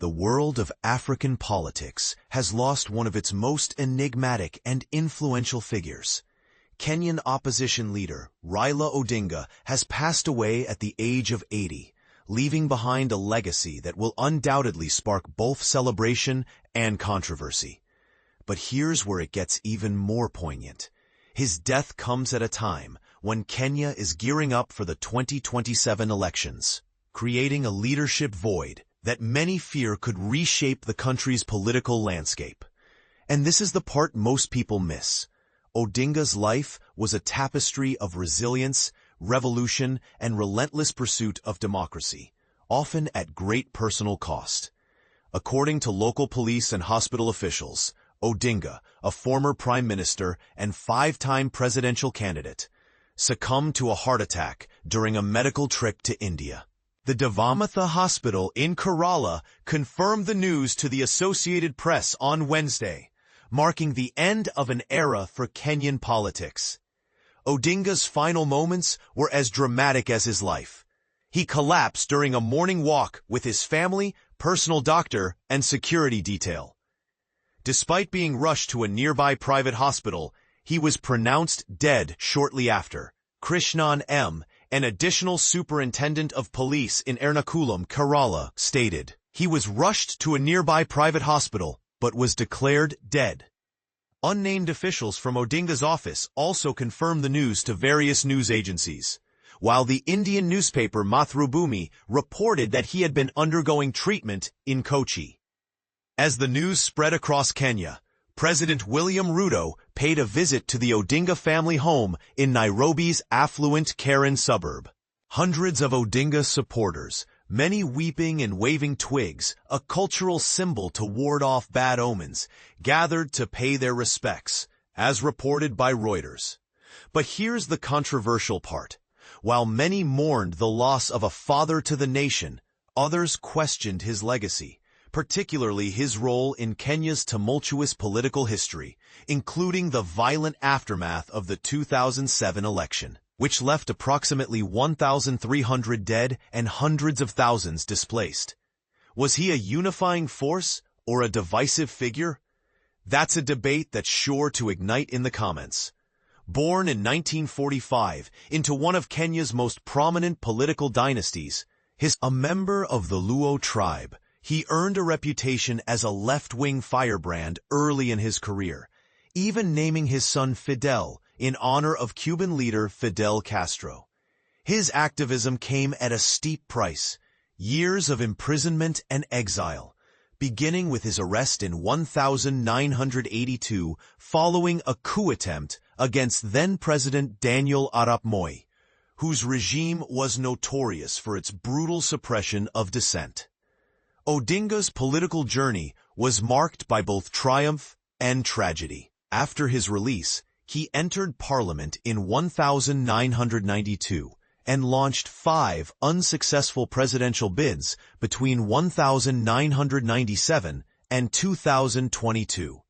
The world of African politics has lost one of its most enigmatic and influential figures. Kenyan opposition leader Raila Odinga has passed away at the age of 80, leaving behind a legacy that will undoubtedly spark both celebration and controversy. But here's where it gets even more poignant. His death comes at a time when Kenya is gearing up for the 2027 elections, creating a leadership void that many fear could reshape the country's political landscape. And this is the part most people miss. Odinga's life was a tapestry of resilience, revolution, and relentless pursuit of democracy, often at great personal cost. According to local police and hospital officials, Odinga, a former prime minister and five-time presidential candidate, succumbed to a heart attack during a medical trip to India. The Devamatha Hospital in Kerala confirmed the news to the Associated Press on Wednesday, marking the end of an era for Kenyan politics. Odinga's final moments were as dramatic as his life. He collapsed during a morning walk with his family, personal doctor, and security detail. Despite being rushed to a nearby private hospital, he was pronounced dead shortly after. Krishnan M., an additional superintendent of police in Ernakulam, Kerala, stated, "He was rushed to a nearby private hospital, but was declared dead." Unnamed officials from Odinga's office also confirmed the news to various news agencies, while the Indian newspaper Mathrubhumi reported that he had been undergoing treatment in Kochi. As the news spread across Kenya, President William Ruto paid a visit to the Odinga family home in Nairobi's affluent Karen suburb. Hundreds of Odinga supporters, many weeping and waving twigs, a cultural symbol to ward off bad omens, gathered to pay their respects, as reported by Reuters. But here's the controversial part. While many mourned the loss of a father to the nation, others questioned his legacy, particularly his role in Kenya's tumultuous political history, including the violent aftermath of the 2007 election, which left approximately 1,300 dead and hundreds of thousands displaced. Was he a unifying force or a divisive figure? That's a debate that's sure to ignite in the comments. Born in 1945 into one of Kenya's most prominent political dynasties, a member of the Luo tribe, he earned a reputation as a left-wing firebrand early in his career, even naming his son Fidel in honor of Cuban leader Fidel Castro. His activism came at a steep price, years of imprisonment and exile, beginning with his arrest in 1982 following a coup attempt against then-President Daniel Arap Moi, whose regime was notorious for its brutal suppression of dissent. Odinga's political journey was marked by both triumph and tragedy. After his release, he entered parliament in 1992 and launched 5 unsuccessful presidential bids between 1997 and 2022.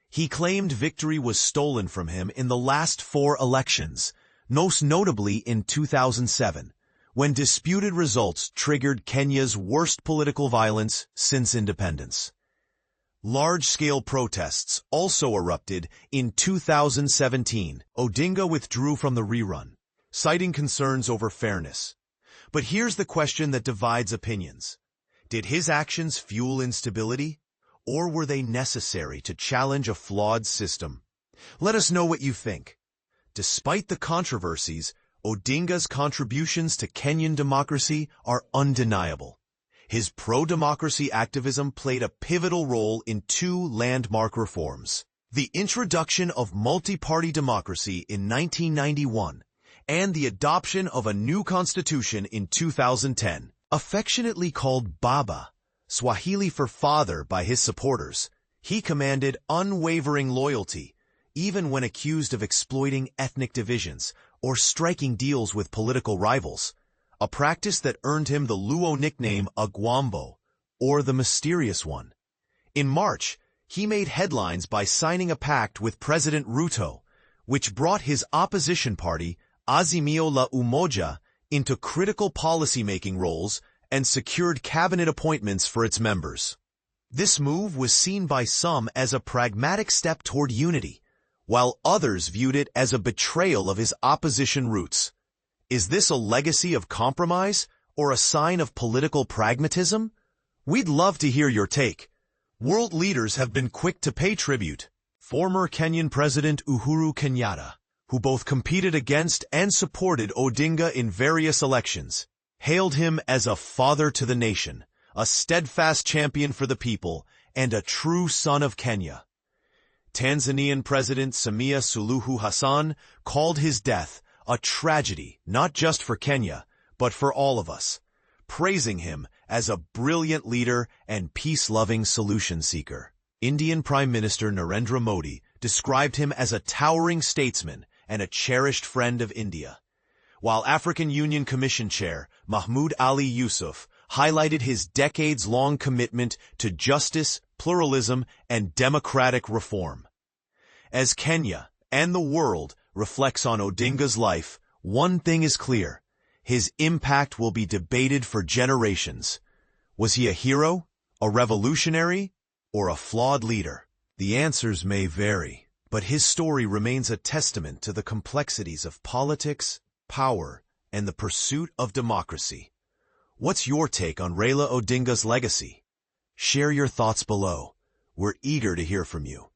He claimed victory was stolen from him in the last 4 elections, most notably in 2007. When disputed results triggered Kenya's worst political violence since independence. Large-scale protests also erupted in 2017. Odinga withdrew from the rerun, citing concerns over fairness. But here's the question that divides opinions. Did his actions fuel instability, or were they necessary to challenge a flawed system? Let us know what you think. Despite the controversies, Odinga's contributions to Kenyan democracy are undeniable. His pro-democracy activism played a pivotal role in 2 landmark reforms: the introduction of multi-party democracy in 1991 and the adoption of a new constitution in 2010. Affectionately called Baba, Swahili for father by his supporters, he commanded unwavering loyalty, even when accused of exploiting ethnic divisions or striking deals with political rivals, a practice that earned him the Luo nickname Agwambo, or the Mysterious One. In March, he made headlines by signing a pact with President Ruto, which brought his opposition party, Azimio la Umoja, into critical policy-making roles and secured cabinet appointments for its members. This move was seen by some as a pragmatic step toward unity, while others viewed it as a betrayal of his opposition roots. Is this a legacy of compromise or a sign of political pragmatism? We'd love to hear your take. World leaders have been quick to pay tribute. Former Kenyan President Uhuru Kenyatta, who both competed against and supported Odinga in various elections, hailed him as a father to the nation, a steadfast champion for the people, and a true son of Kenya. Tanzanian President Samia Suluhu Hassan called his death a tragedy not just for Kenya, but for all of us, praising him as a brilliant leader and peace-loving solution seeker. Indian Prime Minister Narendra Modi described him as a towering statesman and a cherished friend of India, while African Union Commission Chair Mahmoud Ali Yusuf highlighted his decades-long commitment to justice, pluralism, and democratic reform. As Kenya and the world reflects on Odinga's life, one thing is clear: his impact will be debated for generations. Was he a hero, a revolutionary, or a flawed leader? The answers may vary, but his story remains a testament to the complexities of politics, power, and the pursuit of democracy. What's your take on Raila Odinga's legacy? Share your thoughts below. We're eager to hear from you.